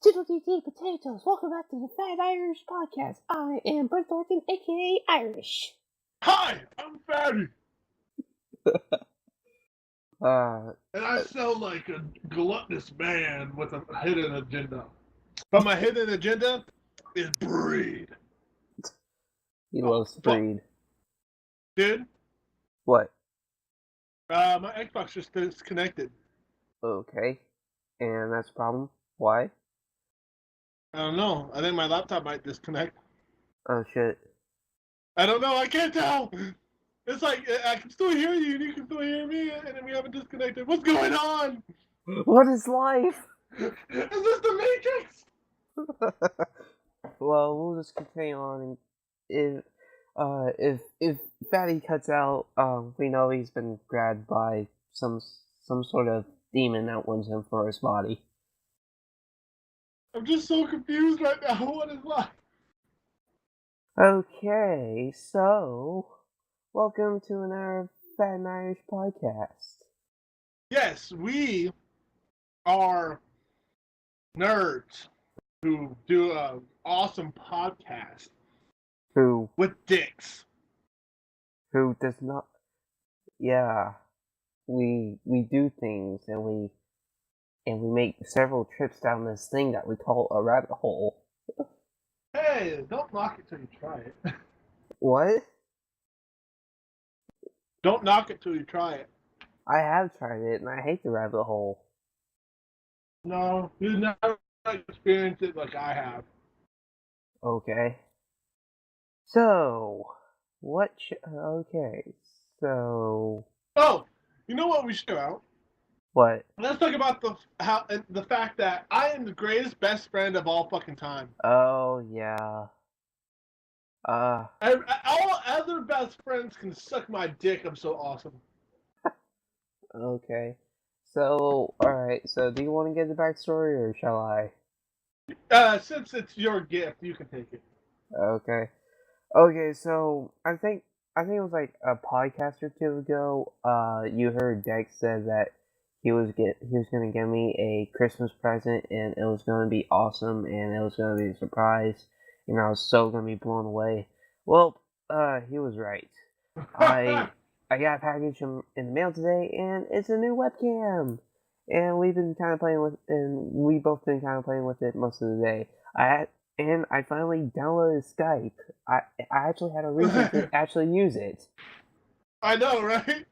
TTT potatoes, welcome back to the Fat Irish Podcast. I am Brent Thornton, aka Irish. Hi, I'm Fatty. And I Uh, sound like a gluttonous man with a hidden agenda. But my hidden agenda is breed. he loves breed. Dude, What? my Xbox just disconnected. Okay. And that's a problem? Why? I don't know. I think my laptop might disconnect. Oh shit. I don't know. I can't tell. It's like I can still hear you and you can still hear me, and then we haven't disconnected. What's going on? What is life? Is this the Matrix? Well, we'll just continue on, and if Fatty cuts out, we know he's been grabbed by some sort of demon that wants him for his body. I'm just so confused right now. What is life? Okay, so welcome to another Fat and Irish podcast. Yes, we are nerds who do an awesome podcast Who with dicks. does not? Yeah, we do things, and we make several trips down this thing that we call a rabbit hole. Hey, don't knock it till you try it. What? Don't knock it till you try it. I have tried it, and I hate the rabbit hole. No, you never experienced it like I have. Okay. So, okay, so... Oh, you know what we should do out? What? Let's talk about the fact that I am the greatest best friend of all fucking time. Oh, yeah. All other best friends can suck my dick. I'm so awesome. Okay. So, alright, so do you want to get the backstory, or shall I? Since it's your gift, you can take it. Okay. Okay, so I think it was like a podcast or two ago. You heard Dex said that he was gonna give me a Christmas present, and it was gonna be awesome, and it was gonna be a surprise, and I was so gonna be blown away. Well, he was right. I got a package in the mail today, and it's a new webcam. And we've been kind of playing with, and we both been kind of playing with it most of the day. I finally downloaded Skype. I actually had a reason to actually use it. I know, right?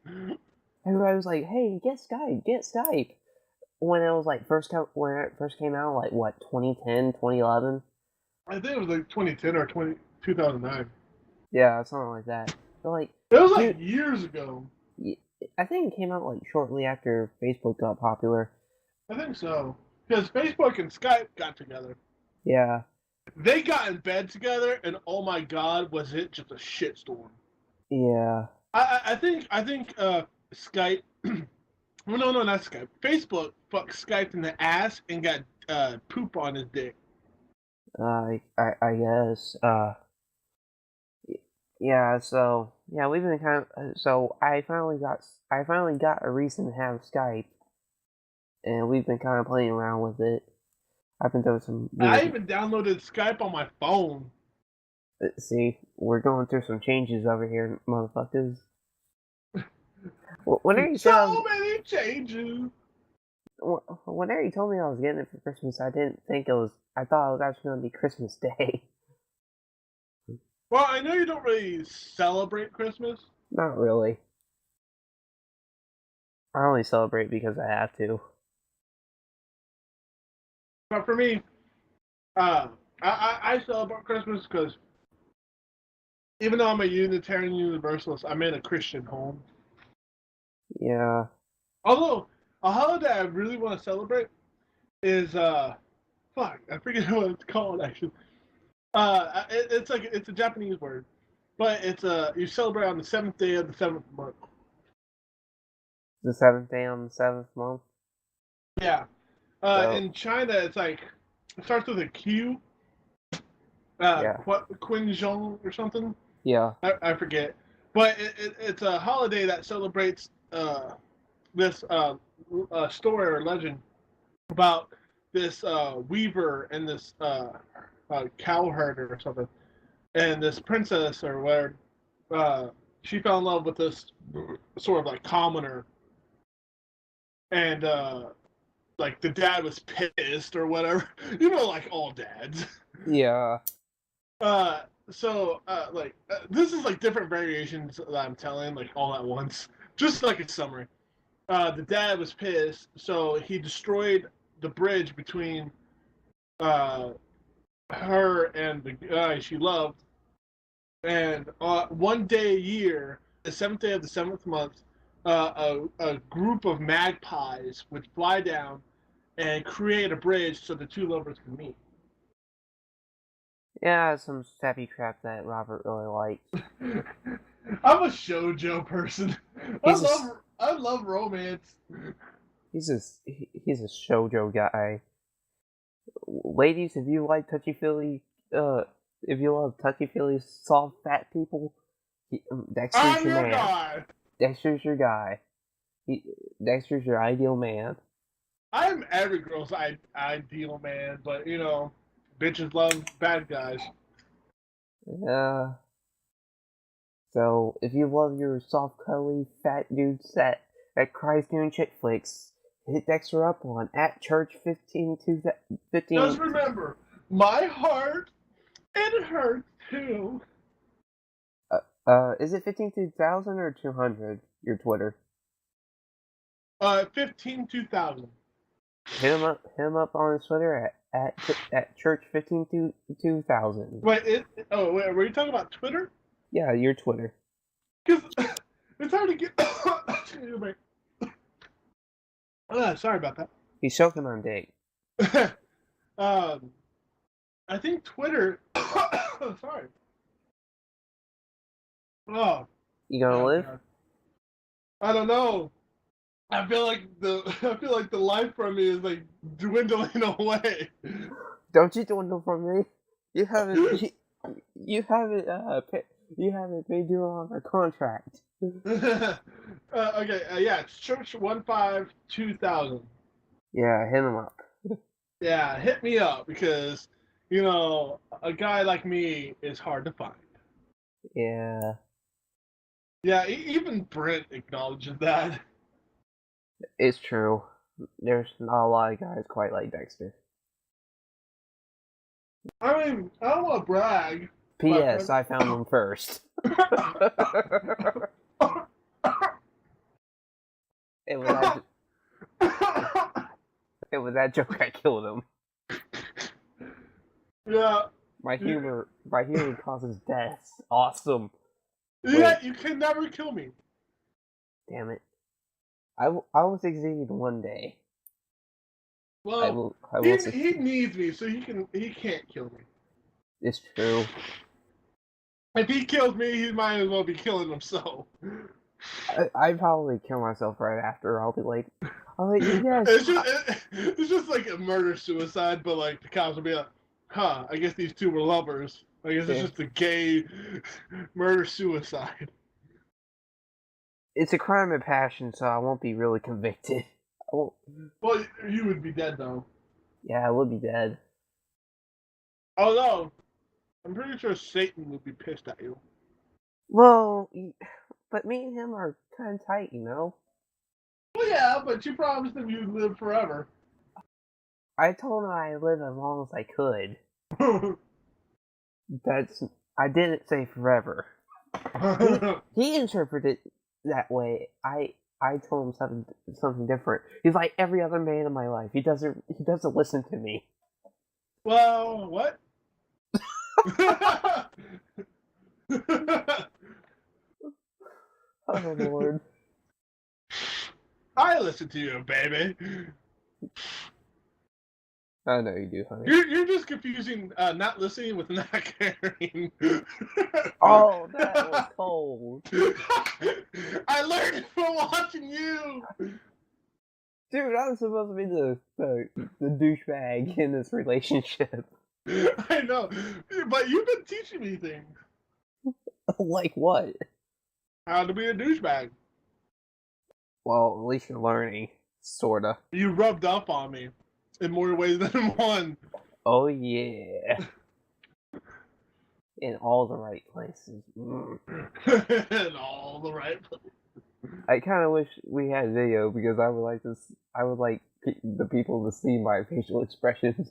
Everybody was like, "Hey, get Skype." When it was like when it first came out, like what, 2010, 2011? I think it was like 2010 or 2009. Yeah, something like that. But like, it was like years ago. I think it came out like shortly after Facebook got popular. I think so, because Facebook and Skype got together. Yeah. They got in bed together, and oh my god, was it just a shitstorm. Yeah. I think Skype. Well, no, not Skype. Facebook fucked Skype in the ass and got poop on his dick. I guess. Yeah. So yeah, we've been kind of. So I finally got a reason to have Skype, and we've been kind of playing around with it. I've been doing some. I even downloaded Skype on my phone. See, we're going through some changes over here, motherfuckers. Whenever you so many changes. Whenever you told me I was getting it for Christmas, I didn't think it was. I thought it was actually going to be Christmas Day. Well, I know you don't really celebrate Christmas. Not really. I only celebrate because I have to. But for me, I celebrate Christmas because even though I'm a Unitarian Universalist, I'm in a Christian home. Yeah. Although, a holiday I really want to celebrate is, fuck, I forget what it's called, actually. It's a Japanese word. But it's, you celebrate on the 7th day of the 7th month. The 7th day on the 7th month? Yeah. In China, it's like, it starts with a Q. Quinzhong or something? Yeah. I forget. But it's a holiday that celebrates this story or legend about this weaver and this cow herder or something, and this princess or whatever. She fell in love with this sort of like commoner, and like the dad was pissed or whatever. Like all dads. Yeah. This is like different variations that I'm telling like all at once, just like a summary. The dad was pissed, so he destroyed the bridge between her and the guy she loved. And one day a year, the seventh day of the seventh month, a group of magpies would fly down and create a bridge so the two lovers could meet. Yeah, some sappy crap that Robert really likes. I'm a shoujo person. I love romance. He's a shoujo guy. Ladies, if you like if you love touchy-feely, soft, fat people, Dexter's your man. Guy. Dexter's your guy. Dexter's your ideal man. I'm every girl's ideal man, but bitches love bad guys. Yeah. So, if you love your soft, cuddly, fat dude set that cries doing chick flicks, hit Dexter up on @church15. Just remember, my heart, it hurts too. Is it 15,2000 or 200? Your Twitter. 15,2000. Hit him up on his Twitter at church152000. Wait, were you talking about Twitter? Yeah, your Twitter. Because it's hard to get. Sorry about that. He's choking on dick. I think Twitter. Sorry. Oh. You gonna live? God. I don't know. I feel like the life from me is like dwindling away. Don't you dwindle from me? You haven't made you on a contract. Okay, yeah, it's Church152000. Yeah, hit him up. Yeah, hit me up because a guy like me is hard to find. Yeah. Yeah, even Brent acknowledges that. It's true. There's not a lot of guys quite like Dexter. I mean, I don't want to brag. P.S. I found him first. It was that joke I killed him. Yeah. My humor causes deaths. Awesome. Yeah, you can never kill me. Damn it. I will succeed one day. Well, he needs me, so he can't kill me. It's true. If he kills me, he might as well be killing himself. I probably kill myself right after. I'll be like, yes. It's just like a murder-suicide, but like the cops will be like, huh, I guess these two were lovers. I guess it's just a gay murder-suicide. It's a crime of passion, so I won't be really convicted. Well, you would be dead, though. Yeah, I would be dead. Oh, no. I'm pretty sure Satan would be pissed at you. Well, but me and him are kind of tight, Well, yeah, but you promised him you'd live forever. I told him I'd live as long as I could. I didn't say forever. He interpreted it that way. I told him something different. He's like every other man in my life. He doesn't listen to me. Well, what? Oh Lord. I listen to you, baby. I know you do, honey. You're just confusing not listening with not caring. Oh, that was cold. I learned it from watching you. Dude, I'm supposed to be the douchebag in this relationship. I know, but you've been teaching me things. Like what? How to be a douchebag. Well, at least you're learning, sorta. You rubbed up on me. in more ways than one. Oh yeah. In all the right places. In all the right places. I kind of wish we had video because I would like to. I would like the people to see my facial expressions.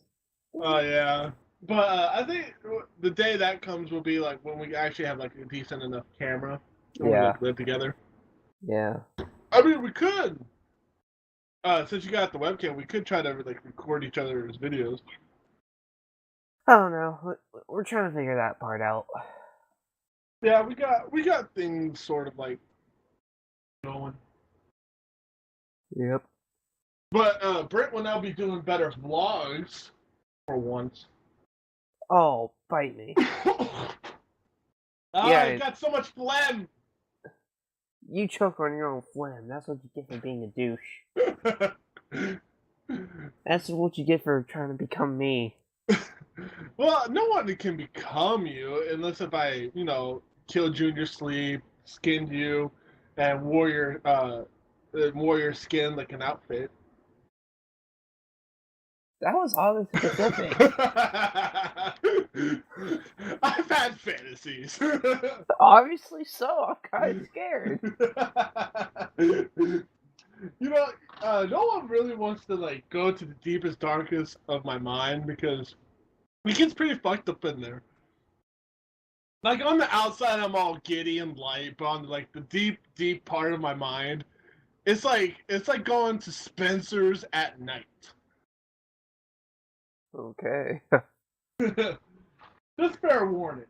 Oh yeah, but I think the day that comes will be like when we actually have like a decent enough camera and we Yeah. like live together. Yeah. I mean, we could. Since you got the webcam, we could try to like record each other's videos. I don't know. We're trying to figure that part out. Yeah, we got things sort of like going. Yep. But Brent will now be doing better vlogs for once. Oh, bite me. I got so much phlegm. You choke on your own phlegm. That's what you get for being a douche. That's what you get for trying to become me. Well, no one can become you unless if I, killed you in your sleep, skinned you, and wore your skin like an outfit. That was oddly specific. I've had fantasies. Obviously so. I'm kind of scared. No one really wants to like go to the deepest, darkest of my mind because it gets pretty fucked up in there. Like on the outside, I'm all giddy and light, but on like the deep, deep part of my mind, it's like going to Spencer's at night. Okay. Just fair warning.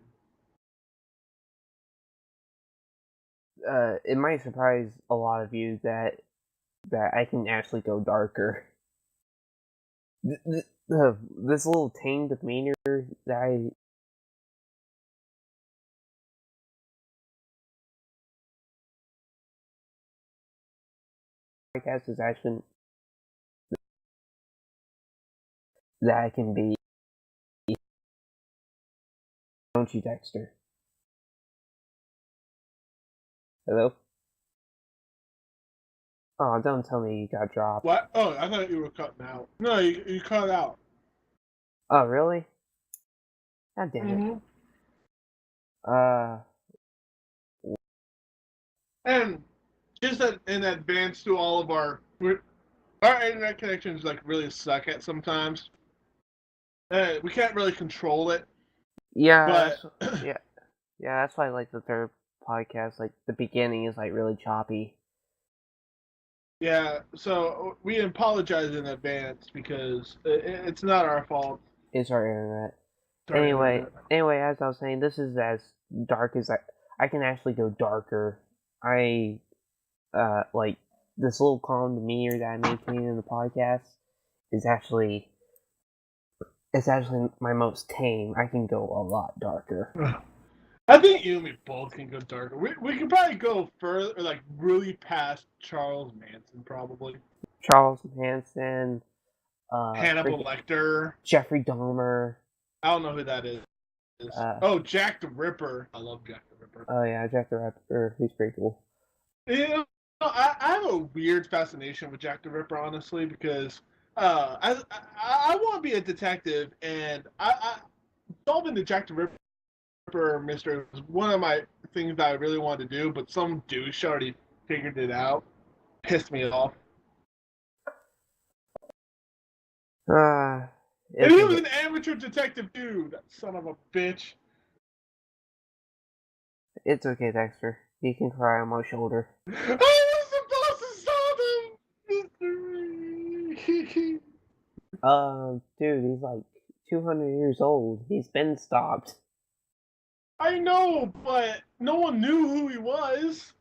It might surprise a lot of you that I can actually go darker. This little tame demeanor that I podcast is actually that I can be. Don't you, Dexter? Hello? Oh, don't tell me you got dropped. What? Oh, I thought you were cutting out. No, you cut out. Oh, really? God damn it. And just in advance to all of our internet connections like really suck at sometimes. We can't really control it. Yeah, But yeah, that's why like the third podcast, like the beginning is like really choppy. yeah, so we apologize in advance because it's not our fault. It's our internet. Sorry, Anyway, as I was saying, this is as dark as I can actually go darker. I like this little calm demeanor that I maintain in the podcast is actually my most tame. I can go a lot darker. I think you and me both can go darker. We could probably go further, like really past Charles Manson, probably. Charles Manson, Hannibal Lecter, Jeffrey Dahmer. I don't know who that is. Jack the Ripper. I love Jack the Ripper. Oh yeah, Jack the Ripper. He's pretty cool. I have a weird fascination with Jack the Ripper, honestly, because I want to be a detective, and solving the Jack the Ripper mystery was one of my things that I really wanted to do, but some douche already figured it out. Pissed me off. And he was an amateur detective dude. That son of a bitch. It's okay, Dexter. You can cry on my shoulder. I was supposed to stop him! Mystery! Dude, he's like 200 years old. He's been stopped. I know, but no one knew who he was.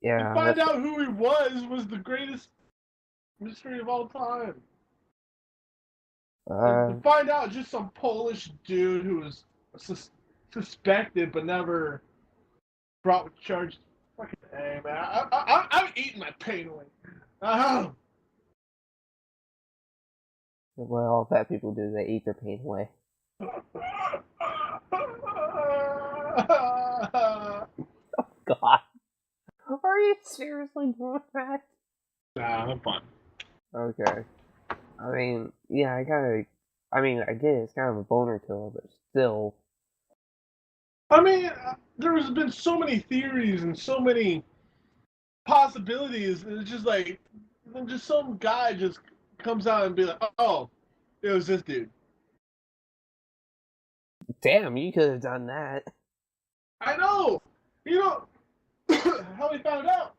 Yeah. To find out who he was the greatest mystery of all time. To find out just some Polish dude who was suspected but never brought charged. Fucking hey, man. I'm eating my pain away. What all fat people do, they eat their pain away. Oh, God. Are you seriously doing that? Nah, I'm fine. Okay. I mean, yeah, I get it's kind of a boner killer, but still. I mean, there has been so many theories and so many possibilities. And it's just like, just some guy just comes out and be like, oh, it was this dude. Damn, you could have done that. I know. You know how he found out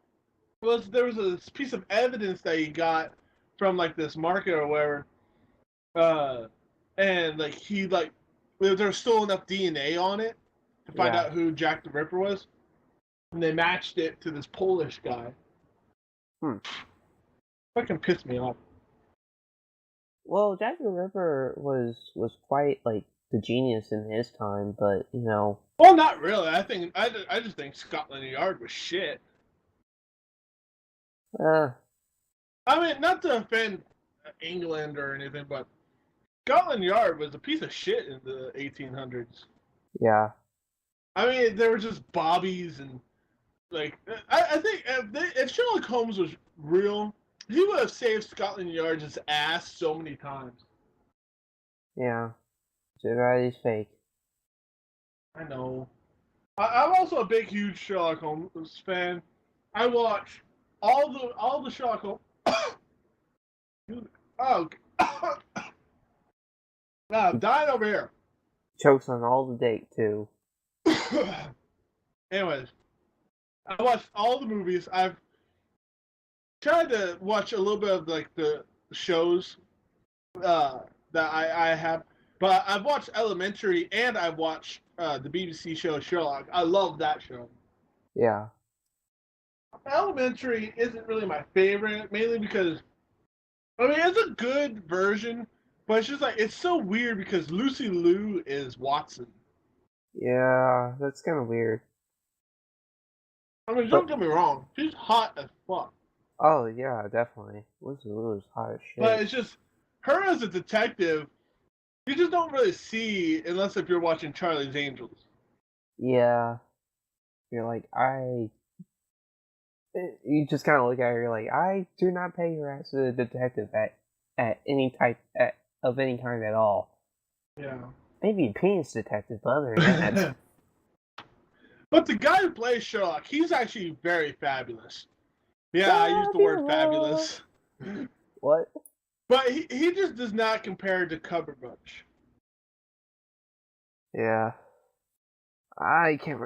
was there was a piece of evidence that he got from like this market or whatever, and like he like there's still enough DNA on it to find Yeah. out who Jack the Ripper was, and they matched it to this Polish guy. Hmm. Fucking pissed me off. Well, Jack the Ripper was quite like the genius in his time, but you know. Well, not really. I just think Scotland Yard was shit. Uh, I mean, not to offend England or anything, but Scotland Yard was a piece of shit in the 1800s. yeah. I mean, there were just bobbies and like I think if Sherlock Holmes was real, he would have saved Scotland Yard's ass so many times. Yeah. Everybody's fake. I know. I'm also a big, huge Sherlock Holmes fan. I watch all the Sherlock Holmes. Oh, I'm dying over here. Chokes on all the date too. Anyways, I watched all the movies. I've tried to watch a little bit of like the shows that I have, but I've watched Elementary and I've watched the BBC show Sherlock. I love that show. Yeah. Elementary isn't really my favorite, mainly because I mean it's a good version, but it's just like it's so weird because Lucy Liu is Watson. Yeah, that's kind of weird. I mean, don't But get me wrong, she's hot as fuck. oh yeah, definitely. Lucy Liu is hot as But shit. it's just her as a detective, you just don't really see unless if you're watching Charlie's Angels. Yeah. You're like, you just kind of look at her. You're like, I do not pay your ass as a detective at any type of any kind at all. Yeah. Maybe a penis detective, but other than that, But the guy who plays Sherlock, he's actually very fabulous. Yeah, I used the word fabulous. What? But he just does not compare to Cumberbatch. Yeah, I can't.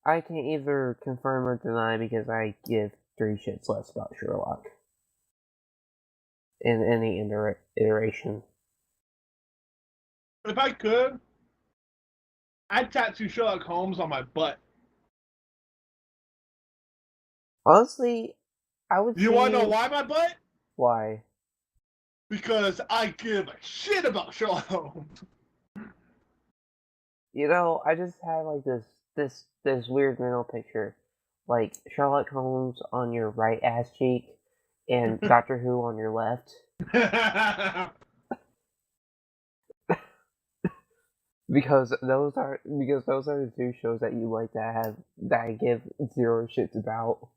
I can't either confirm or deny because I give three shits less about Sherlock in any iteration. If I could, I'd tattoo Sherlock Holmes on my butt. Honestly, I would You see want to know why my butt? why. Because I give a shit about Sherlock Holmes. You know, I just had like this weird mental picture, like Sherlock Holmes on your right ass cheek and Doctor Who on your left, because those are the two shows that you like that I give zero shits about.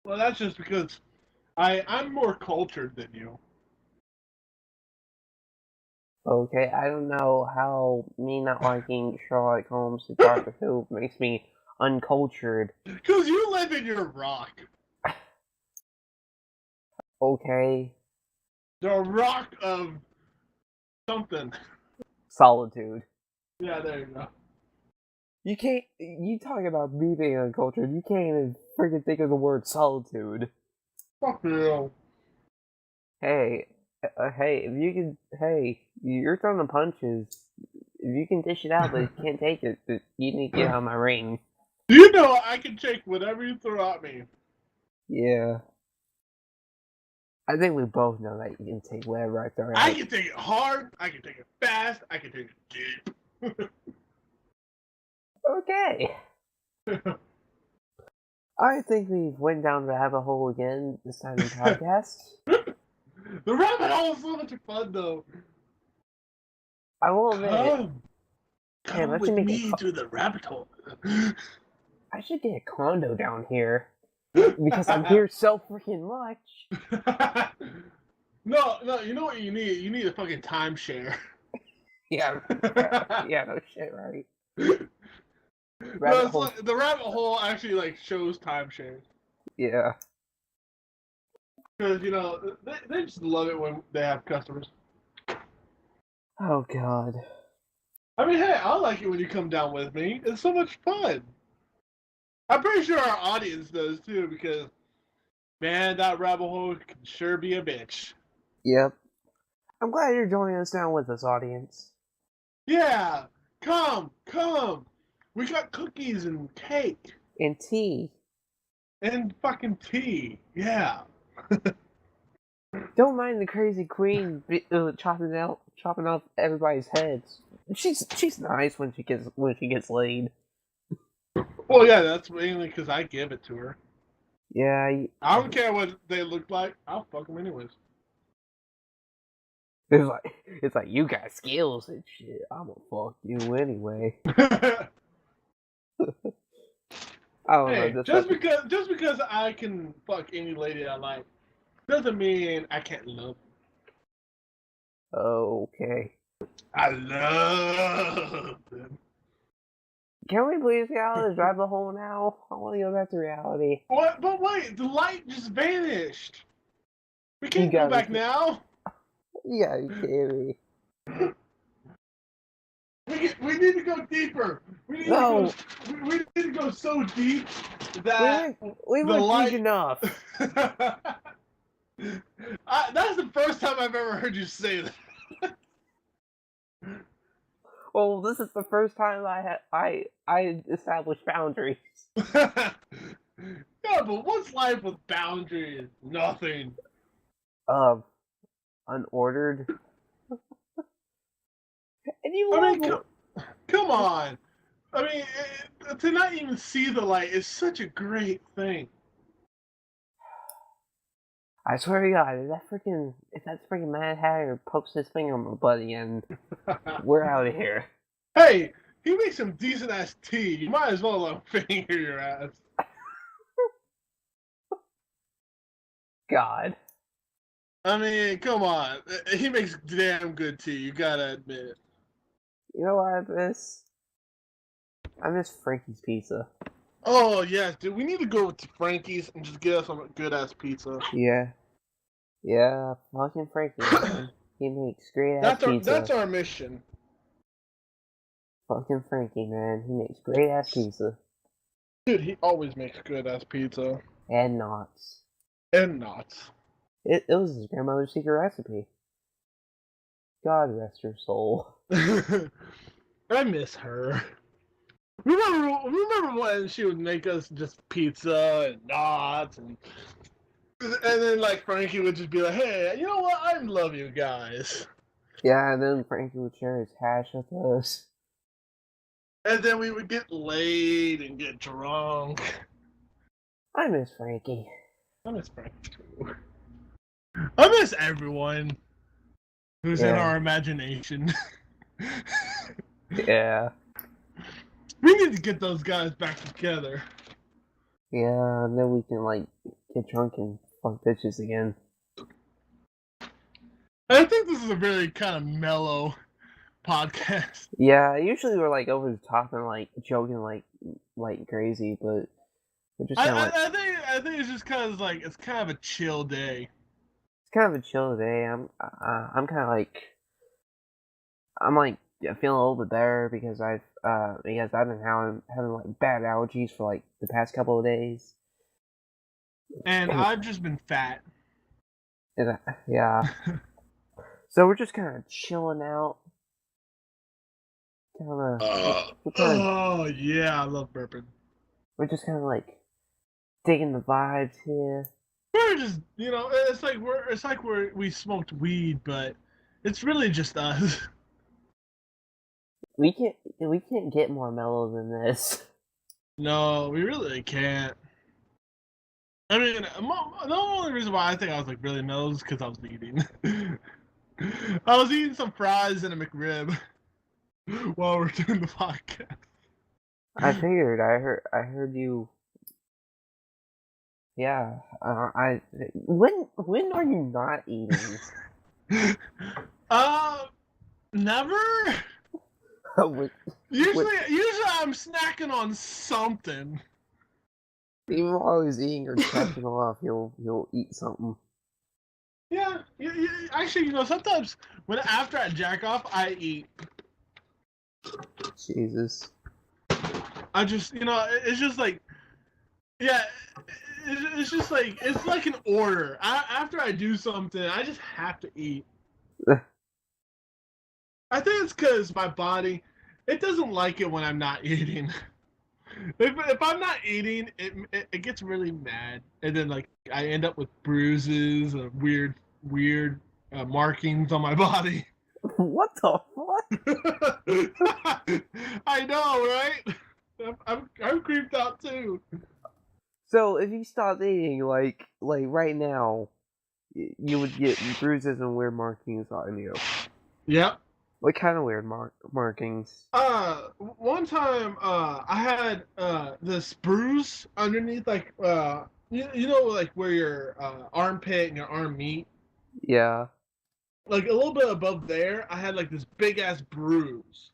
Well, that's just because I'm more cultured than you. Okay, I don't know how me not liking Sherlock Holmes and Doctor Who makes me uncultured. Because you live in your rock. Okay, The rock of something. solitude. Yeah, there you go. You can't. You talk about me being uncultured. You can't even freaking think of the word solitude. Fuck you. Hey, hey, if you can, hey, you're throwing the punches. If you can dish it out, but you can't take it, you need to get out of my ring. You know I can take whatever you throw at me. Yeah. I think we both know that you can take whatever I throw at I you. can take it hard. I can take it fast. I can take it deep. Okay. I think we went down the rabbit hole again this time in the podcast. The rabbit hole is so much fun, though. I will admit, Come with me to the rabbit hole. I should get a condo down here. Because I'm here so freaking much. No, you know what you need? You need a fucking timeshare. Yeah, yeah, no shit, right? No, Rabbit it's hole. like, the rabbit hole actually like shows timeshares. Yeah. Because, they just love it when they have customers. Oh god. I mean, hey, I like it when you come down with me. It's so much fun. I'm pretty sure our audience does too, because, man, that rabbit hole can sure be a bitch. Yep. I'm glad you're joining us down with us, audience. Yeah, come. We got cookies and cake. And tea. And fucking tea. Yeah. Don't mind the crazy queen chopping off everybody's heads. She's nice when she gets laid. Well, yeah, that's mainly because I give it to her. Yeah. I don't care what they look like. I'll fuck them anyways. It's like you got skills and shit. I'm gonna fuck you anyway. I don't Hey, know. just because I can fuck any lady I like doesn't mean I can't love. Okay. I love them. Can we please get out of this rabbit hole now? I want to go back to reality. What? But wait, the light just vanished. We can't go back now. Yeah, you kidding me? We need to go deeper. We need to go so deep that we the went light... deep enough. That's the first time I've ever heard you say that. Well, this is the first time I established boundaries. Yeah, but what's life with boundaries? Nothing. Unordered. And come on. I mean, to not even see the light is such a great thing. I swear to God, if that freaking Mad Hatter pokes his finger on my butt again, we're out of here. Hey, he makes some decent ass tea. You might as well let him finger your ass. God. I mean, come on. He makes damn good tea. You gotta admit it. You know what I miss? I miss Frankie's pizza. Oh yes, dude. We need to go to Frankie's and just get us some good ass pizza. Yeah, fucking Frankie, man. He makes great ass pizza. That's our mission. Fucking Frankie, man. He makes great ass pizza. Dude, he always makes good ass pizza. And knots. It was his grandmother's secret recipe. God rest her soul. I miss her. Remember when she would make us just pizza and knots and then like Frankie would just be like, hey, you know what? I love you guys. Yeah, and then Frankie would share his hash with us. And then we would get laid and get drunk. I miss Frankie. I miss Frankie too. I miss everyone who's in our imagination. Yeah. We need to get those guys back together. Yeah, and then we can like get drunk and fuck bitches again. I think this is a very kind of mellow podcast. Yeah, usually we're like over the top and like joking like crazy, but we're just kind of I think it's just because like it's kind of a chill day. It's kind of a chill day. I'm kind of like feeling a little bit better because I've been having like bad allergies for like the past couple of days. And I've just been fat. Yeah. So we're just kind of chilling out. Oh yeah, I love burping. We're just kind of like digging the vibes here. We're just, it's like we smoked weed, but it's really just us. We can't get more mellow than this. No, we really can't. I mean, the only reason why I think I was like really mellow is because I was eating. I was eating some fries and a McRib while we're doing the podcast. I figured. I heard you. Yeah. When are you not eating? Never. With, Usually, with, I'm snacking on something. even while he's eating or jacking off, he'll eat something. Yeah, actually, sometimes after I jack off, I eat. Jesus. I just, it's just like, yeah, it's just like it's like an order. After I do something, I just have to eat. I think it's because my body, it doesn't like it when I'm not eating. If I'm not eating, it gets really mad, and then like I end up with bruises, weird markings on my body. What the fuck? I know, right? I'm creeped out too. So if you stopped eating, like right now, you would get bruises and weird markings on you. Yep. What kind of weird markings? One time, I had this bruise underneath, like like where your armpit and your arm meet, Yeah. like a little bit above there. I had like this big ass bruise,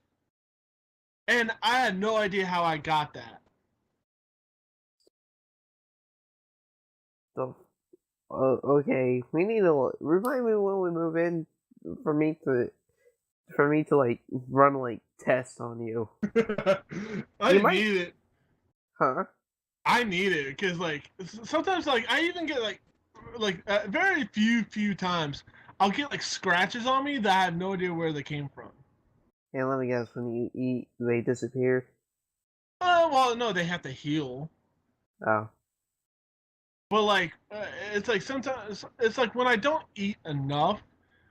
and I had no idea how I got that. The okay, we need to remind me when we move in for me to like run like tests on you. I You might, need it. huh? I need it because like sometimes like I even get like very few times I'll get like scratches on me that I have no idea where they came from. And let me guess, when you eat, they disappear. Well, no, they have to heal. Oh, But like, it's like sometimes it's like when I don't eat enough,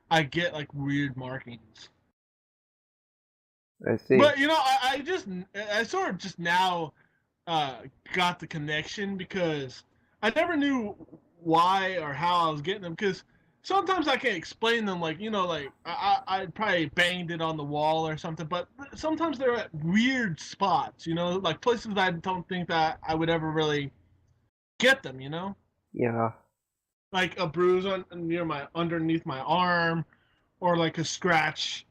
I get like weird markings. I see. But I sort of just now uh, got the connection because I never knew why or how I was getting them. Because sometimes I can't explain them. Like like I probably banged it on the wall or something. But sometimes they're at weird spots. Like places I don't think that I would ever really get them. Yeah. Like a bruise near my underneath my arm, or like a scratch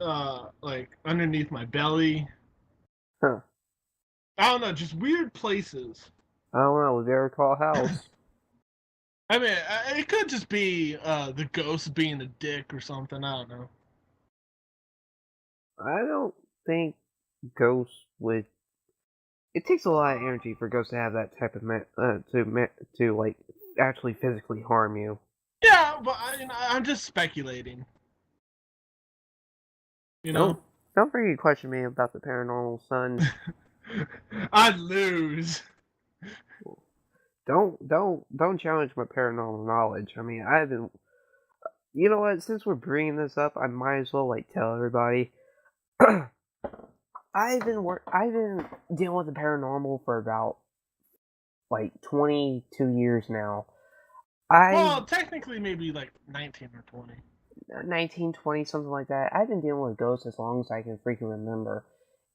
like underneath my belly. Huh. I don't know, just weird places. I don't know. Was there a call house? I mean, it could just be the ghost being a dick or something. I don't know. I don't think ghosts would. It takes a lot of energy for ghosts to have that type of to like actually physically harm you. Yeah, but I'm just speculating. You know, Don't don't forget to question me about the paranormal, son. I'd lose. Don't challenge my paranormal knowledge. I mean, I've been. You know what? Since we're bringing this up, I might as well like tell everybody. I've been dealing with the paranormal for about like 22 years now. I Well, technically, maybe like 19 or 20. 1920 something like that. I've been dealing with ghosts as long as I can freaking remember.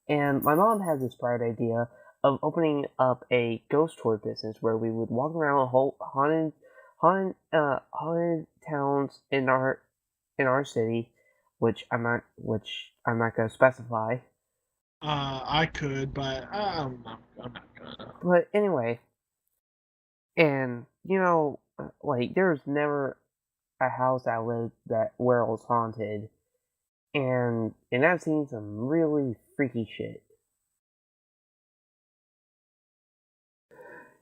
And my mom had this bright idea of opening up a ghost tour business where we would walk around whole haunted towns in our city, which I'm not gonna specify. I could, but I'm not gonna. But anyway, and like there's never a house I lived that where it was haunted, and I've seen some really freaky shit.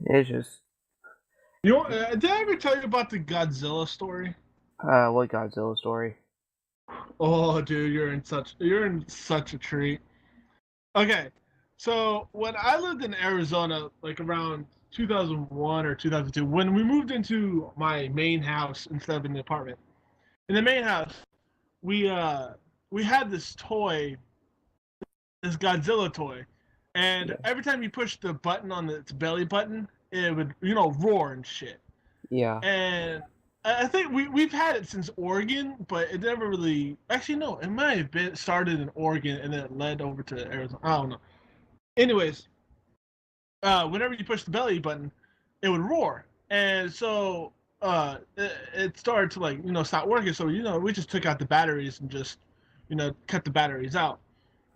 It's just Did I ever tell you about the Godzilla story? what Godzilla story? Oh, dude, you're in such a treat. Okay, so when I lived in Arizona, like around 2001 or 2002, when we moved into my main house instead of an apartment, in the main house, we uh we had this toy, this Godzilla toy, and Yeah, every time you push the button on its belly button, it would roar and shit. yeah, And I think we've had it since Oregon, but it never really. Actually, no, it might have been started in Oregon and then it led over to Arizona. I don't know. Anyways, whenever you push the belly button, it would roar. and so it started to like stop working. So we just took out the batteries and just cut the batteries out,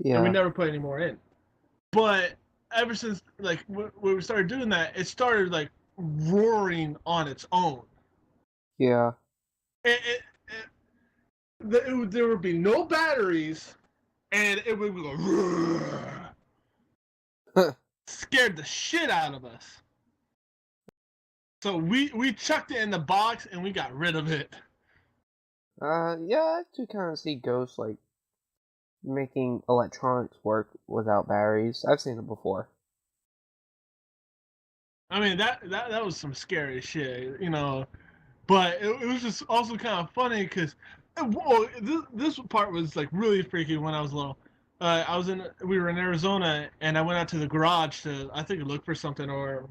and we Yeah. never put any more in. But ever since like when we started doing that, it started like roaring on its own. Yeah. There would be no batteries, and it would go. Scared the shit out of us. So we chucked it in the box and we got rid of it. Yeah, I actually kind of see ghosts like making electronics work without batteries. I've seen it before. I mean that was some scary shit, But it was just also kind of funny because, well, this part was like really freaky when I was little. We were in Arizona, and I went out to the garage to, I think, look for something or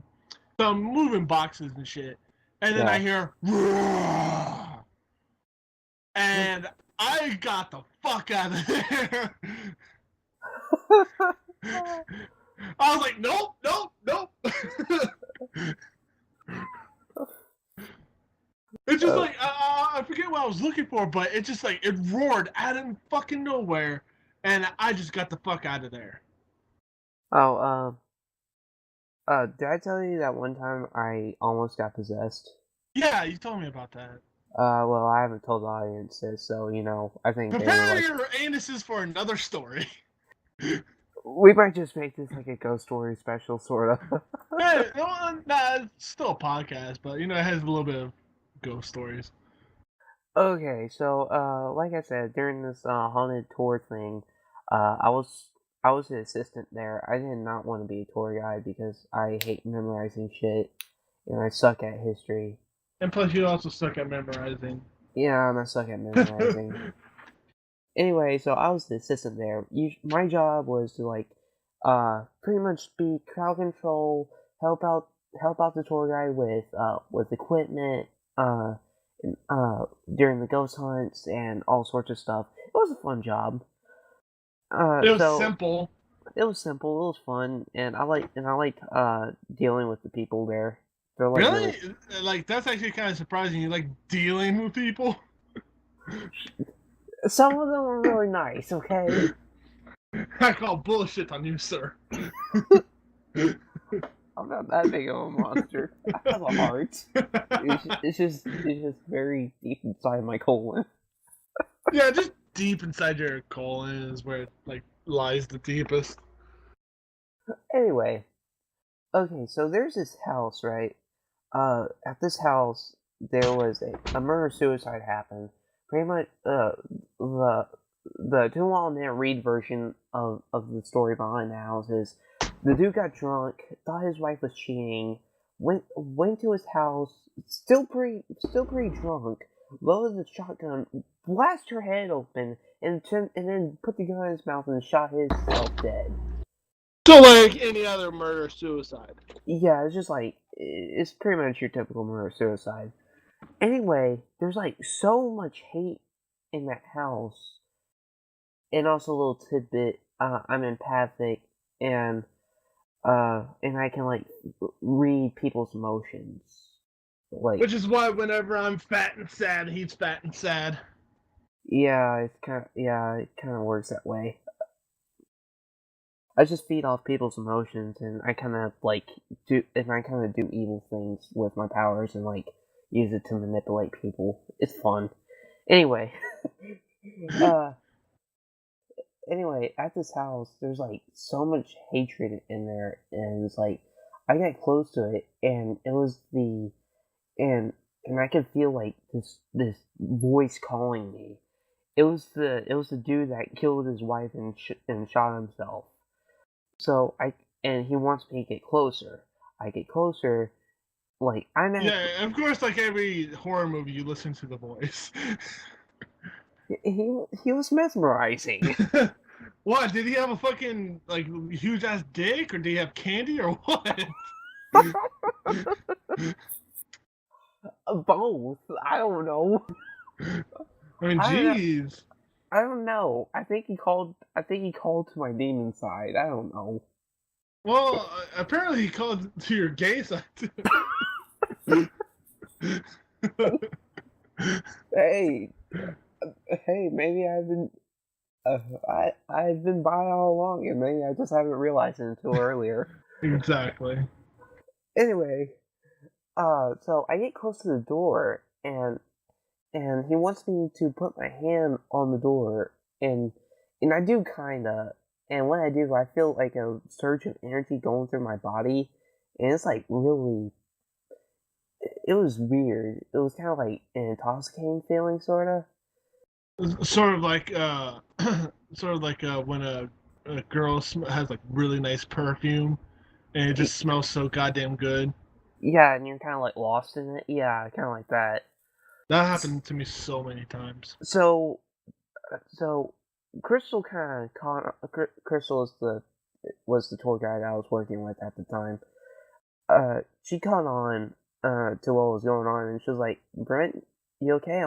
some moving boxes and shit. And then I Yeah. hear, "Roar!" And I got the fuck out of there. I was like, nope, nope, nope. It's just uh, like I forget what I was looking for, but it just like it roared out of fucking nowhere, and I just got the fuck out of there. oh, did I tell you that one time I almost got possessed? Yeah, you told me about that. Well, I haven't told the audience this, so, I think they were Prepare like, your anuses for another story. we might just make this like a ghost story special, sort of. Hey, nah, it's still a podcast, but it has a little bit of ghost stories. Okay, so, like I said, during this, haunted tour thing, I was the assistant there. I did not want to be a tour guide because I hate memorizing shit, and I suck at history. And plus, you also suck at memorizing. Yeah, and I suck at memorizing. Anyway, so I was the assistant there. My job was to like, pretty much be crowd control, help out the tour guide with equipment, during the ghost hunts and all sorts of stuff. It was a fun job. It was So simple. it was simple, it was fun, and I liked dealing with the people there. They're like really. Really? Like, that's actually kind of surprising. You like dealing with people? Some of them were really nice. Okay. I call bullshit on you, sir. I'm not that big of a monster. I have a heart. It's just very deep inside my colon. Yeah, just deep inside your colon is where it like lies the deepest. Anyway, okay, so there's this house, right? At this house, there was a murder suicide happened. Pretty much, the to long net read version of the story behind the house is the dude got drunk, thought his wife was cheating, went to his house, still pretty drunk, loaded the shotgun, blasted her head open, and then put the gun in his mouth and shot himself dead. So, like any other murder suicide. Yeah, it's just like it's pretty much your typical murder suicide. Anyway, there's like so much hate in that house, and also a little tidbit. I'm empathic, and I can like read people's emotions. Like, Which is why whenever I'm fat and sad, he's fat and sad. yeah, it kind of works that way. I just feed off people's emotions, and I kind of do evil things with my powers, and like use it to manipulate people. It's fun. Anyway, uh, at this house, there's like so much hatred in there, and it's like I got close to it, and it was and I could feel like this voice calling me. It was the dude that killed his wife and shot himself. So and he wants me to get closer. I get closer, like I'm at. Yeah, of course, like every horror movie, you listen to the voice. He was mesmerizing. What? Did he have a fucking like huge ass dick, or did he have candy, or what? Both. I don't know. I mean, jeez. I don't know. I think he called. To my demon side. I don't know. Well, apparently he called to your gay side too. Hey, hey, maybe I've been by all along, and maybe I just haven't realized it until earlier. Exactly. Anyway, so I get close to the door, and he wants me to put my hand on the door, and I do kinda, and when I do, I feel like a surge of energy going through my body, and it's like really, it was weird. It was kind of like an intoxicating feeling, sorta. Sort of like sort of like when a girl has like really nice perfume and it just smells so goddamn good. Yeah, and you're kind of like lost in it. Yeah, kind of like that. That happened to me so many times. So, so Crystal kind of Crystal was the tour guide I was working with at the time. She caught on to what was going on, and she was like, "Brent, you okay?"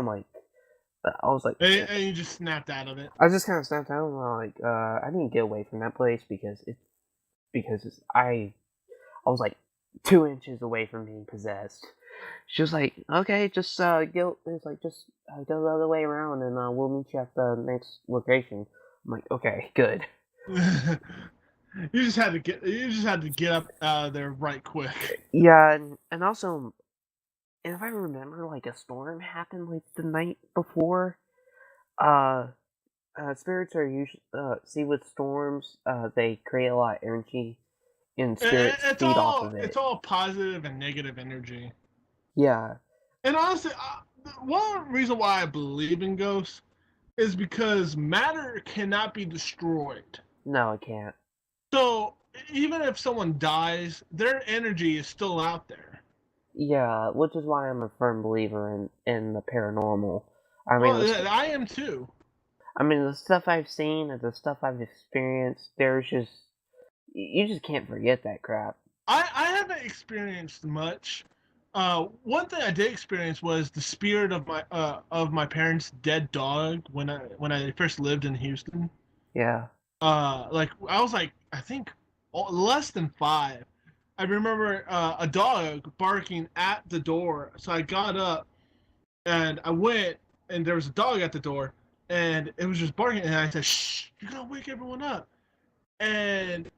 I was like, And you just snapped out of it. I just kind of snapped out, and I'm like, I need to get away from that place I was like 2 inches away from being possessed. She was like, "Okay, just go." It was like, "Just go the other way around, and we'll meet you at the next location." I'm like, "Okay, good." You just had to get up out of there right quick. Yeah, and also, and if I remember, like a storm happened like the night before. Uh, spirits are usually see with storms. They create a lot of energy, and spirits feed off of It's it. all positive and negative energy. Yeah, And honestly, one reason why I believe in ghosts is because matter cannot be destroyed. no, it can't. So even if someone dies, their energy is still out there. Yeah, which is why I'm a firm believer in the paranormal. I mean, Well, I am too. the stuff I've seen and the stuff I've experienced, there's just you just can't forget that crap. I haven't experienced much. One thing I did experience was the spirit of my parents' dead dog when I first lived in Houston. Yeah. Like I was like I think less than 5. I remember a dog barking at the door, so I got up and I went, and there was a dog at the door, and it was just barking, and I said, "Shh, you're gonna wake everyone up." And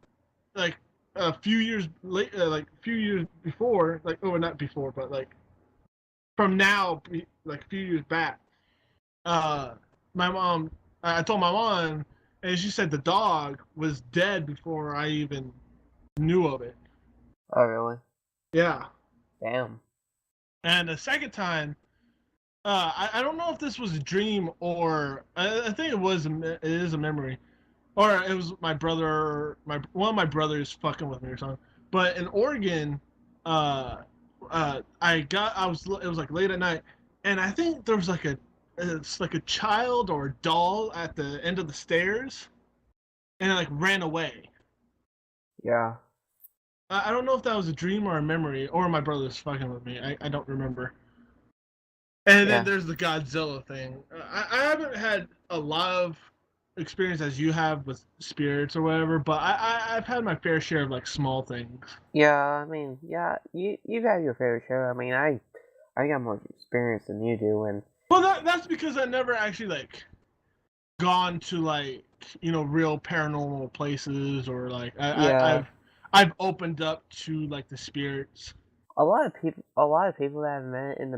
like a few years late, like a few years before, like oh not before, but like from now, like a few years back, uh, my mom, I told my mom, and she said the dog was dead before I even knew of it. Oh, really? Yeah. Damn. And the second time, I don't know if this was a dream or I think it is a memory, or it was my brother, my one of my brothers fucking with me or something. But in Oregon, uh, I was it was like late at night, and I think there was like it's like a child or a doll at the end of the stairs, and it like ran away. Yeah. I don't know if that was a dream or a memory, or my brother's fucking with me. I don't remember. And then Yeah. there's the Godzilla thing. I haven't had a lot of experience as you have with spirits or whatever, but I've had my fair share of like small things. Yeah, yeah, you've had your fair share. I got more experience than you do, and Well, that's because I never actually like gone to like real paranormal places or like yeah, I've opened up to like the spirits. a lot of people that I've met in the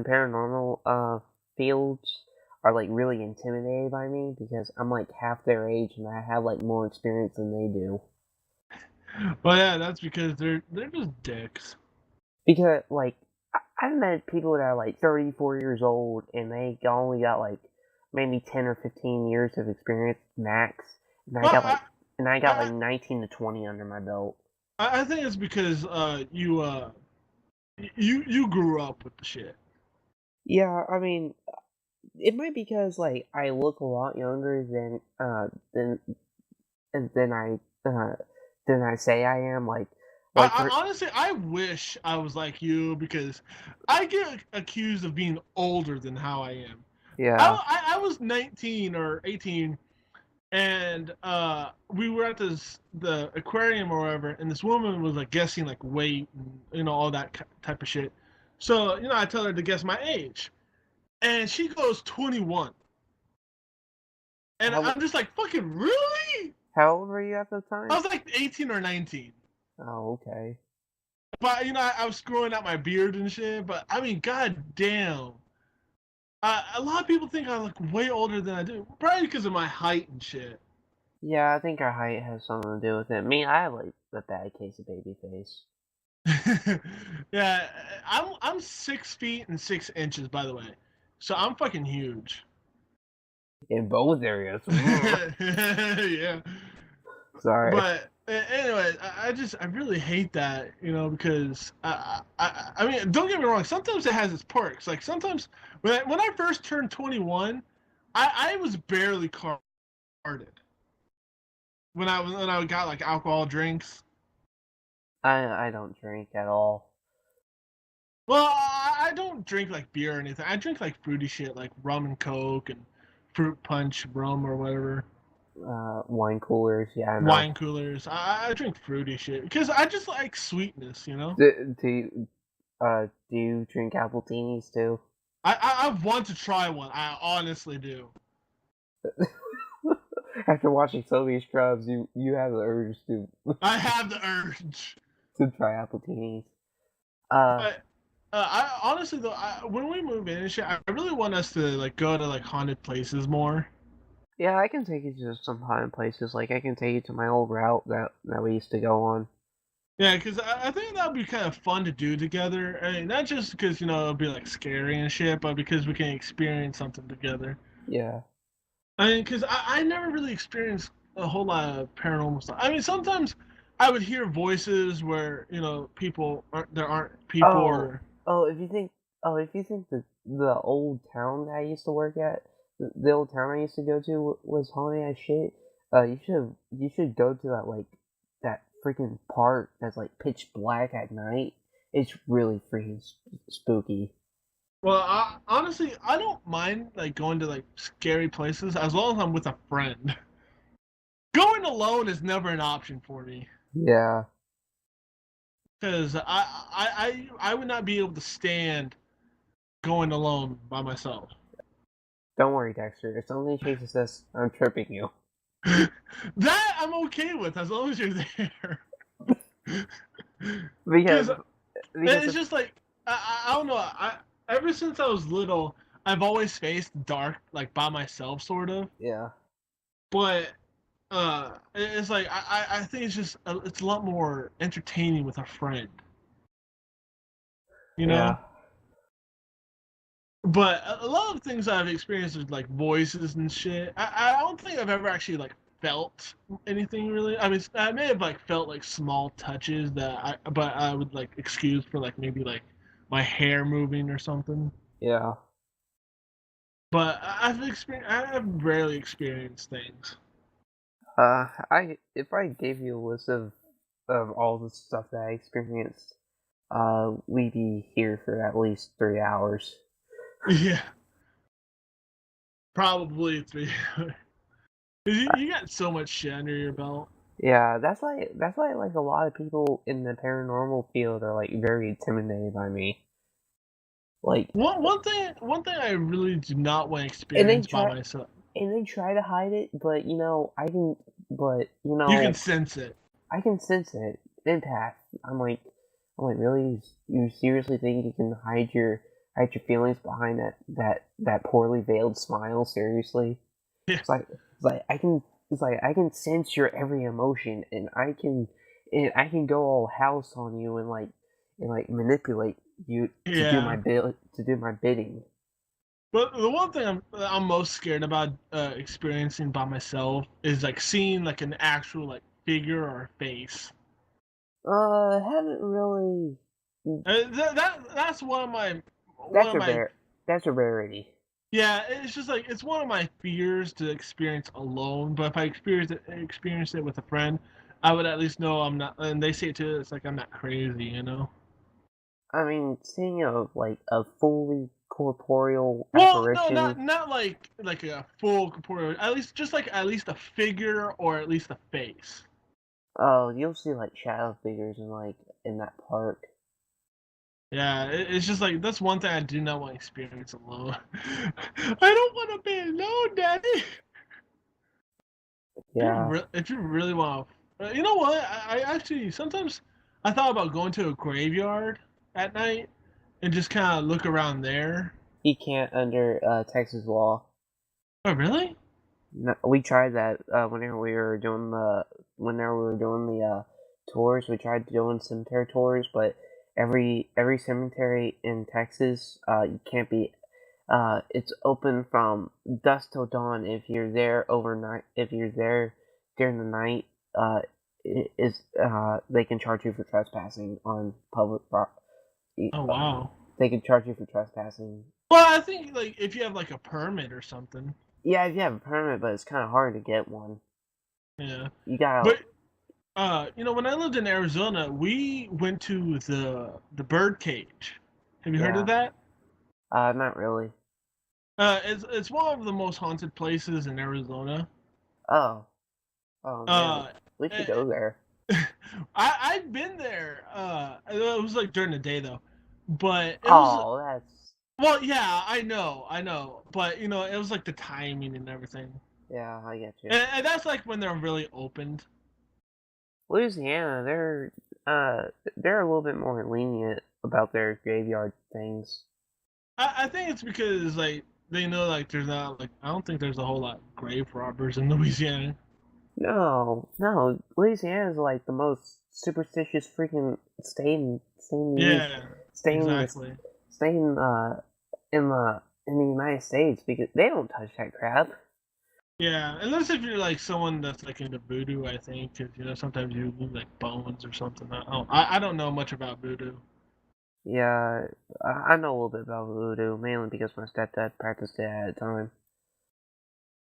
paranormal fields are like really intimidated by me because I'm like half their age and I have like more experience than they do. Well, yeah, that's because they're just dicks. Because like I've met people that are like 34 years old and they only got like maybe 10 or 15 years of experience max, and Well, I got like I 19 to 20 under my belt. I think it's because you grew up with the shit. Yeah, it might be because like I look a lot younger than than I say I am. I honestly I wish I was like you because I get accused of being older than how I am. yeah, I was 19 or 18 and we were at the aquarium or whatever, and this woman was like guessing like weight and all that type of shit. So I tell her to guess my age, and she goes 21, and How I'm just like, fucking really? how old were you at the I time? was like 18 or 19. Oh, okay. But I was growing out my beard and shit. But I mean, god damn. A lot of people think I look way older than I do, probably because of my height and shit. Yeah, I think our height has something to do with it. Me, I have like a bad case of baby face. Yeah, I'm 6 feet and 6 inches, by the way, so I'm fucking huge. In both areas. Yeah, Sorry. but anyway, I really hate that, because I mean, don't get me wrong. Sometimes it has its perks. Like sometimes when I first turned 21, I was barely carded when I got like alcohol drinks. I don't drink at all. Well, I don't drink like beer or anything. I drink like fruity shit, like rum and coke and fruit punch rum or whatever. Wine coolers. Yeah, I know. Wine coolers. I drink fruity shit because I just like sweetness. Do you drink appletinis too? I want to try one. I honestly do. After watching so many Scrubs, you have the urge to I have the urge. to try appletinis. Uh, But I honestly though, when we move in and shit, I really want us to like go to like haunted places more. yeah, I can take you to some haunted places. Like I can take you to my old route that we used to go on. Yeah, because I think that would be kind of fun to do together. I mean, not just because it'll be like scary and shit, but because we can experience something together. Yeah. I mean, because I never really experienced a whole lot of paranormal stuff. I mean, sometimes I would hear voices where people aren't there aren't people Oh, or oh, if you think the old town that I used to work at, the old town I used to go to was haunted as shit. You should go to that freaking park that's like pitch black at night. It's really freaking spooky. well, honestly, I don't mind like going to like scary places as long as I'm with a friend. Going alone is never an option for me Yeah. because I would not be able to stand going alone by myself. Don't worry, Dexter. If something chases us, I'm tripping you. That I'm okay with as long as you're there. Because Because because it's if, just like I don't know. Ever since I was little, I've always faced dark like by myself, sort of. yeah. But it's like I think it's just it's a lot more entertaining with a friend, you know. Yeah. But a lot of things I've experienced with like voices and shit. I don't think I've ever actually like felt anything really. I mean, I may have like felt like small touches but I would like excuse for like maybe like my hair moving or something. Yeah. But I have rarely experienced things. I if I gave you a list of all the stuff that I experienced, we'd be here for at least 3 hours. Yeah, probably 3. You got so much shit under your belt. Yeah, that's why like a lot of people in the paranormal field are like very intimidated by me. Like, One thing I really do not want to and they experience by try myself. and they try to hide it, but but You can sense it. I can sense it. Empath. I'm like, really? You seriously think you can hide your feelings behind that poorly veiled smile? Seriously? Yeah, It's like I can sense your every emotion, and I can go all house on you and manipulate you yeah. to do my bidding. But the one thing I'm most scared about experiencing by myself is like seeing like an actual like figure or a face. Haven't really. That's one That's of a my rare. That's a rarity. yeah. It's just like it's one of my fears to experience alone. But if I experience it with a friend, I would at least know I'm not. And they say too, it's like I'm not crazy. I mean, seeing a fully corporeal Well, no, apparition. not like a full corporeal. At least just like at least a figure or at least a face. Oh, you'll see like shadow figures in that park. Yeah, it's just like that's one thing I do not want to experience alone. I don't want to be alone, Daddy. Yeah, If you really want, you know what? I actually sometimes I thought about going to a graveyard at night and just kind of look around there. you can't under Texas law. Oh, really? No, we tried that whenever we were doing the tours. We tried doing cemetery tours, but every cemetery in Texas, you can't be. It's open from dusk till dawn. If you're there overnight, if you're there during the night, they can charge you for trespassing on public property. Oh, wow. They can charge you for trespassing. Well, I think like if you have like a permit or something. Yeah, if you have a permit, but it's kind of hard to get one. Yeah. You gotta. But when I lived in Arizona, we went to the bird cage. Have you heard of Yeah. that? Not really. It's one of the most haunted places in Arizona. Oh. Oh man, Uh, we should go there. I've been there. It was like during the day though, but it was Oh, that's well, yeah, I know, but it was like the timing and everything, yeah, I get you. and that's like when they're really opened. Louisiana, they're a little bit more lenient about their graveyard things. I think it's because like they know like there's not like I don't think there's a whole lot of grave robbers in Louisiana. No, Louisiana is like the most superstitious freaking Yeah, state in the exactly. state in the United States because they don't touch that crap. Yeah, unless if you're like someone that's like into voodoo, I think, because sometimes you lose like bones or something. I don't know much about voodoo. Yeah, I know a little bit about voodoo mainly because my stepdad practiced it at a time.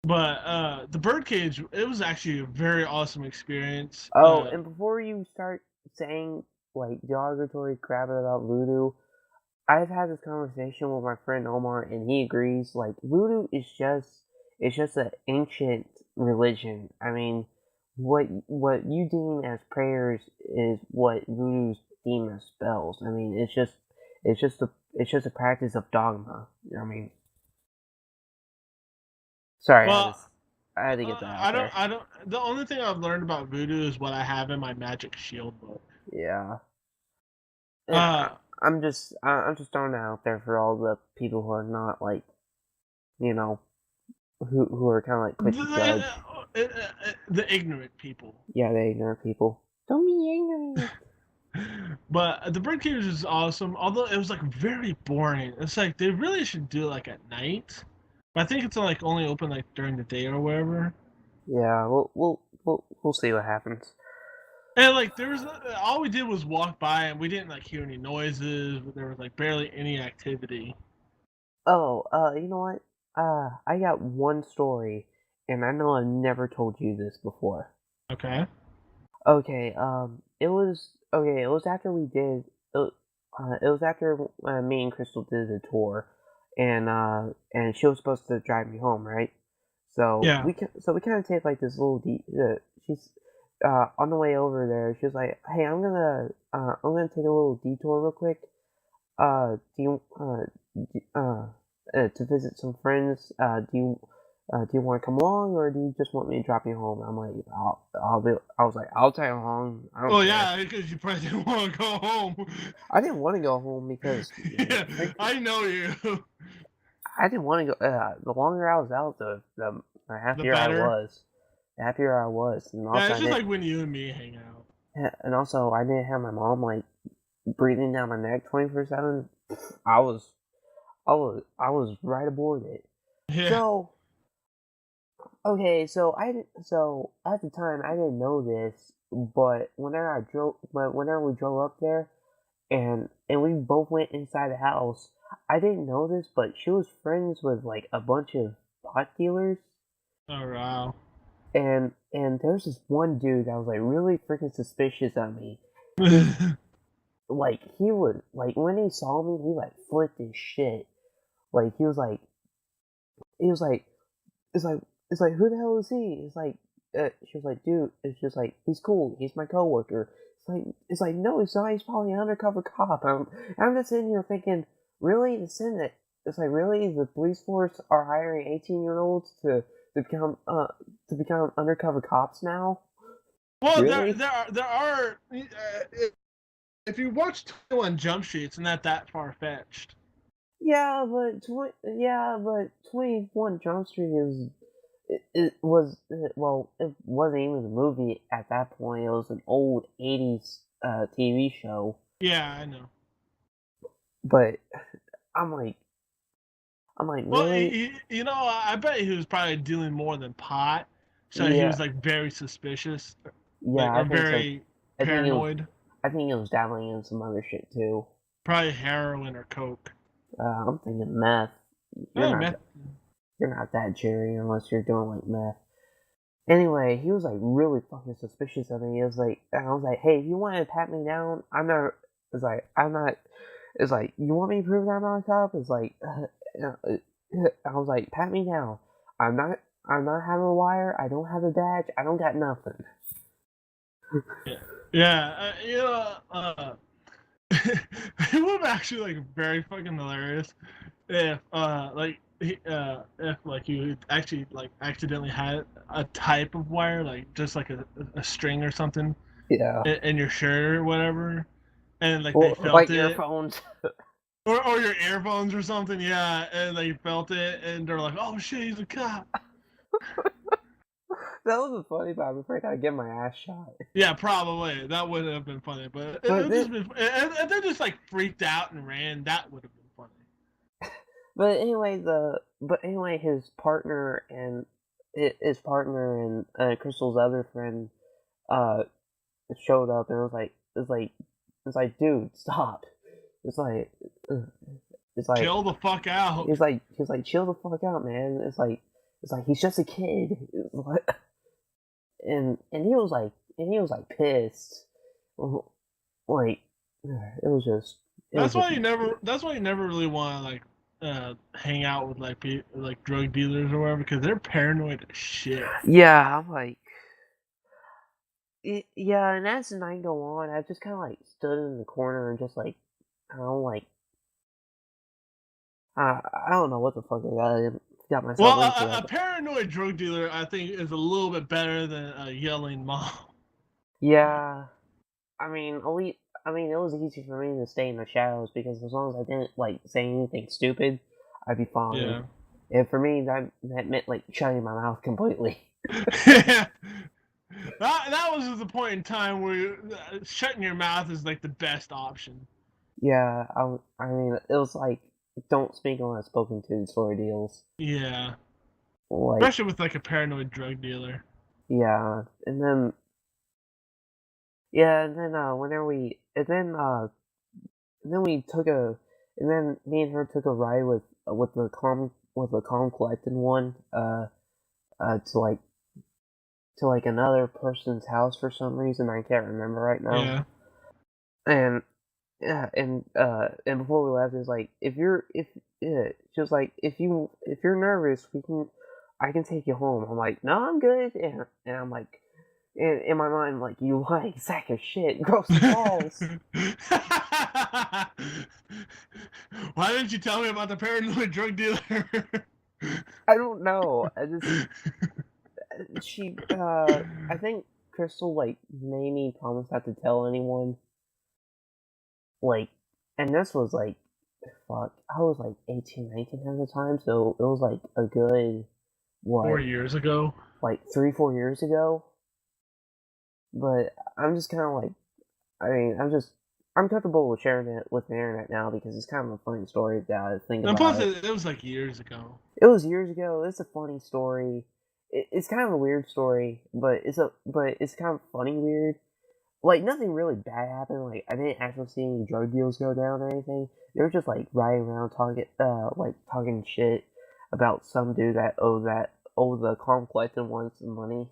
But the birdcage, it was actually a very awesome experience. Oh, and before you start saying like derogatory crap about voodoo, I've had this conversation with my friend Omar, and he agrees. Like voodoo is just an ancient religion. I mean, what you deem as prayers is what voodoo's deem as spells. I mean, it's just a practice of dogma. I mean, sorry, well, I had to get that out there. I don't. The only thing I've learned about voodoo is what I have in my Magic Shield book. Yeah. Yeah, Uh, I'm just throwing it out there for all the people who are not like, you know, who are kind of like quick to judge. the ignorant people. Yeah, the ignorant people. Don't be ignorant. But the birdcage is awesome, although it was like very boring. It's like they really should do it like at night. But I think it's like only open like during the day or wherever. Yeah, we'll see what happens. And like there was all we did was walk by and we didn't like hear any noises. There was like barely any activity. Oh, you know what? I got one story, and I know I've never told you this before. Okay. Okay, it was after it was after me and Crystal did the tour, and she was supposed to drive me home, right? So Yeah. we kind of take like this little she's on the way over there. She was like, "Hey, I'm gonna take a little detour real quick. Do you to visit some friends? Do you want to come along, or do you just want me to drop you home?" I'm like, I was like, "I'll take you home. I don't Oh care." yeah, because you probably didn't want to go home. I didn't want to go home because Yeah, I know you. I didn't want to go. The longer I was out, the The happier I better. was. The happier I was, and Yeah, also it's just like when you and me hang out. I didn't have my mom like breathing down my neck 24/7. I was I was right aboard it. Yeah. So okay, so at the time I didn't know this, but whenever we drove up there and we both went inside the house, I didn't know this, but she was friends with like a bunch of pot dealers, Oh wow. and there's this one dude that was like really freaking suspicious of me. Like he would like when he saw me, he like flipped his shit. Like he was like it's like who the hell is he? It's like she was like, dude, it's just like he's cool, he's my coworker. It's like no, he's not. He's probably an undercover cop. I'm just sitting here thinking, really, the Senate. It's like really the police force are hiring 18-year-olds to become undercover cops now. Well, Really? there are. If you watch 21 Jump Street, it's not that far fetched. Yeah, but 21 Jump Street is it was well, it wasn't even a movie at that point. It was an old 80s TV show. Yeah, I know. But I'm like, Well, really? you know, I bet he was probably dealing more than pot, so he Yeah, was like very suspicious, like yeah, I or think so. very I think it was. paranoid. I think it was dabbling in some other shit too. Probably heroin or coke. I'm thinking meth. You're Oh, not. meth. You're not that Jerry unless you're doing like meth. Anyway, he was like really fucking suspicious of me. It was like, and I was like, hey, if you want to pat me down, I'm not. It's like I'm not. It's like you want me to prove that I'm not a cop. It's like I was like, pat me down. I'm not. I'm not having a wire. I don't have a badge. I don't got nothing. Yeah, you know, it would have actually like very fucking hilarious if if like you actually like accidentally had a type of wire, like just like a string or something Yeah. in your shirt or whatever, and like they Well, felt like it, earphones. or your earphones or something, yeah, and they felt it, and they're like, "Oh shit, he's a cop." That wasn't funny, but I'm afraid I'd get my ass shot. Yeah, probably that would have been funny, but it But would then, just been if they just like freaked out and ran, that would have been funny. but anyway, his partner and Crystal's other friend uh showed up and it was like dude, stop. It's like uh, it's like Chill the fuck out. he's like chill the fuck out, man. It's like he's just a kid. And he was like pissed. Like it was just That's why you never. That's why you never really want to like hang out with like drug dealers or whatever because they're paranoid as shit. yeah. I'm like yeah, and as the night go on, I just kind of like stood in the corner and just like I don't like I don't know what the fuck got myself Well, into. a paranoid drug dealer, I think, is a little bit better than a yelling mom. Yeah, I mean, it was easy for me to stay in the shadows because as long as I didn't like say anything stupid, I'd be fine. Yeah. And for me, that meant like shutting my mouth completely. that was just the point in time where shutting your mouth is like the best option. Yeah, I mean, it was like don't speak unless spoken to sort of deals. Yeah. Like, Especially with like a paranoid drug dealer. yeah, and then and then we took a and then me and her took a ride with the calm collected one to like another person's house for some reason I can't remember right now. Yeah. And yeah, and before we left, it's like if just like if you're nervous, I can take you home. I'm like, no, I'm good, and I'm like, in my mind, I'm like, you like sack of shit, gross balls. Why didn't you tell me about the paranoid drug dealer? I don't know. I think Crystal like made me promise not to tell anyone. Like, and this was like, fuck, I was like 18, 19 at the time, so it was like a good, 4 what, years ago. like 3, 4 years ago. But I'm just kind of like, I mean, I'm comfortable with sharing it with the internet now because it's kind of a funny story that I think And plus, about it. it was like years ago. It was years ago. It's a funny story. It's kind of a weird story, but it's kind of funny weird. Like nothing really bad happened. Like I didn't actually see any drug deals go down or anything. They were just like riding around talking shit about some dude that owed the calm collected one some money.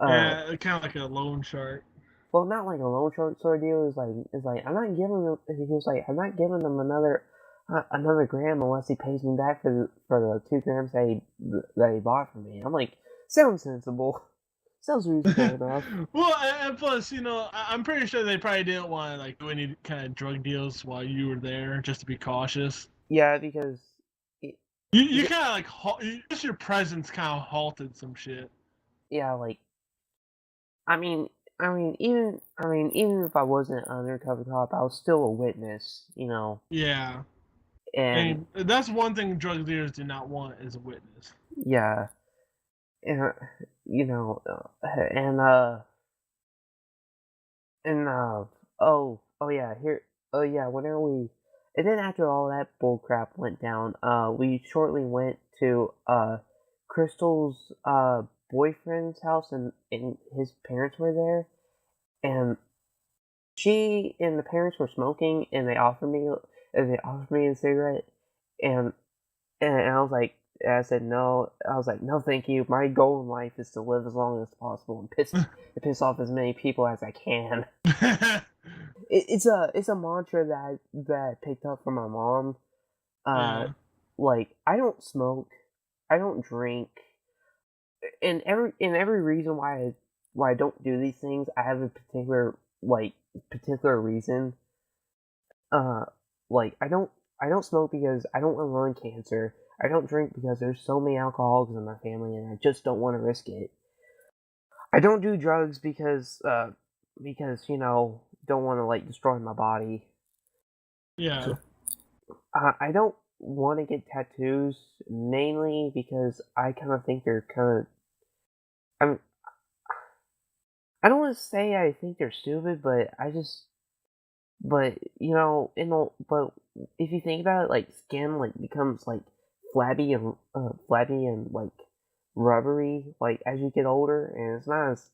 Yeah, kind of like a loan shark. Well, not like a loan shark sort of deal. It's like I'm not giving them. He was like I'm not giving them another gram unless he pays me back for the 2 grams that he bought from me. I'm like, sounds sensible. Sounds reasonable enough. Well, and plus, I'm pretty sure they probably didn't want to like do any kind of drug deals while you were there, just to be cautious. Yeah, because it, You kind of just your presence kind of halted some shit. yeah, like even if I wasn't an undercover cop, I was still a witness, Yeah, and and that's one thing drug dealers do not want is a witness. yeah, and you know, and and oh yeah, whenever and then after all that bullcrap went down, we shortly went to Crystal's boyfriend's house, and his parents were there, and she and the parents were smoking, and they offered me a cigarette, and I was like, I said no. I was like, no, thank you. My goal in life is to live as long as possible and piss off as many people as I can. It's a mantra that I picked up from my mom. Yeah. Like, I don't smoke, I don't drink, and every reason why I don't do these things, I have a particular reason. Uh, like, I don't smoke because I don't want to run cancer. I don't drink because there's so many alcoholics in my family, and I just don't want to risk it. I don't do drugs because don't want to like destroy my body. Yeah. So, I don't want to get tattoos mainly because I kind of think they're kind of. I don't want to say I think they're stupid, but but if you think about it, like skin like becomes like flabby and like rubbery like as you get older, and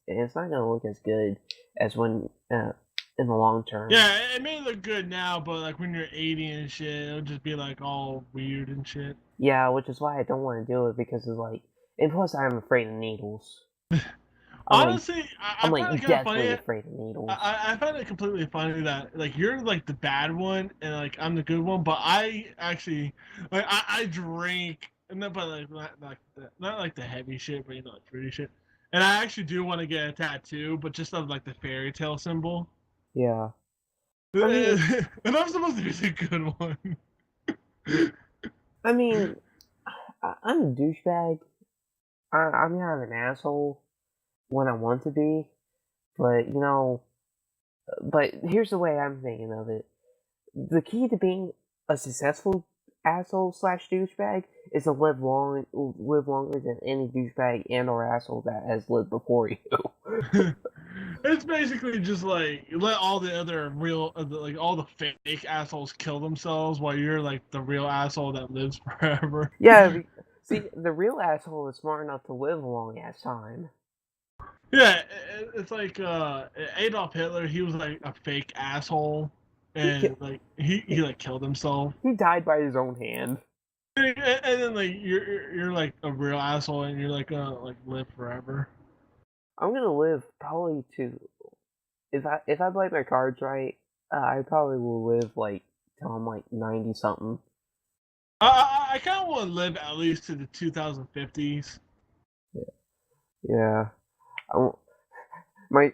it's not gonna look as good as when in the long term. Yeah, it may look good now, but like when you're 80 and shit, it'll just be like all weird and shit. Yeah, which is why I don't want to do it because it's like, and plus I'm afraid of needles. I'm like Honestly, I'm I find it like kind of funny. deathly afraid of needles. I find it completely funny that like you're like the bad one and like I'm the good one, but I actually like I drink and not but like not like the heavy shit, but like fruity shit. And I actually do want to get a tattoo, but just of like the fairy tale symbol. Yeah, I mean, And I'm supposed to be the good one. I mean, I'm a douchebag. I'm not an asshole when I want to be, but but here's the way I'm thinking of it. The key to being a successful asshole slash douchebag is to live longer than any douchebag and or asshole that has lived before you. It's basically just like let all the other real, like all the fake assholes kill themselves while you're like the real asshole that lives forever. Yeah, see, the real asshole is smart enough to live a long ass time. Yeah, it's like Adolf Hitler. He was like a fake asshole, He and ki- like he like killed himself. he died by his own hand. And then like you're like a real asshole, and you're like gonna like live forever. I'm gonna live probably to if I play my cards right, I probably will live like till I'm like 90 something. I kind of want to live at least to the 2050s. Yeah, I won't, my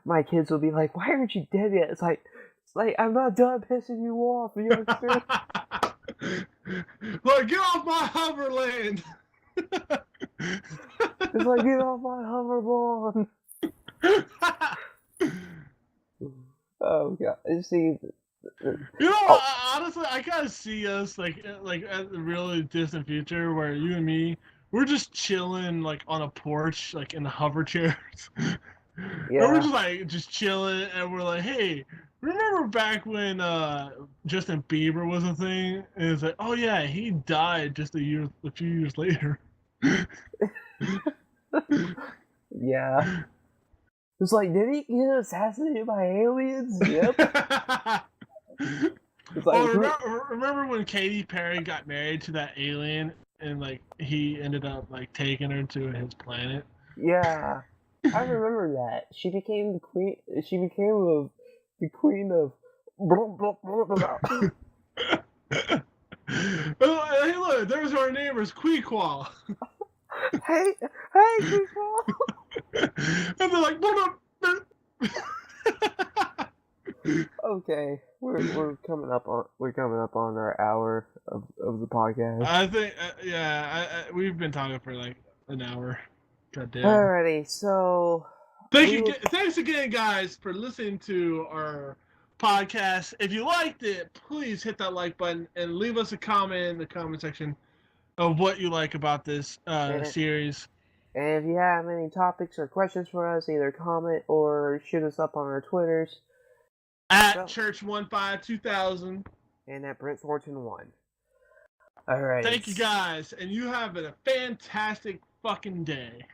my kids will be like, "Why aren't you dead yet?" It's like I'm not done pissing you off, youngster. Like, get off my hoverland! It's like, get off my hoverboard. Oh god, see, oh Honestly, I kind of see us like at the really distant future where you and me, we're just chilling like on a porch, like in the hover chairs, and we're yeah, just chilling, and we're like, hey. Remember back when Justin Bieber was a thing? And it's like, oh yeah, he died just a few years later. yeah. It's like, did he get assassinated by aliens? Yep. It's like, Oh, who? remember when Katy Perry got married to that alien and like he ended up like taking her to his planet? Yeah, I remember that. She became the queen. She became the queen of. Blah, blah, blah, blah. Oh, hey, look, there's our neighbors, Queequaw. Hey, people! And they're like, Okay, we're coming up on our hour of the podcast. I think, we've been talking for like an hour. God damn. Alrighty, so Thanks again, guys, for listening to our podcast. If you liked it, please hit that like button and leave us a comment in the comment section of what you like about this series. And if you have any topics or questions for us, either comment or shoot us up on our Twitters. At Church152000. And at Brent Fortune 1. Alright. Thank you, guys, and you have a fantastic fucking day.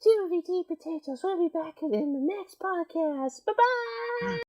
GVT Potatoes, we'll be back in the next podcast. Bye-bye!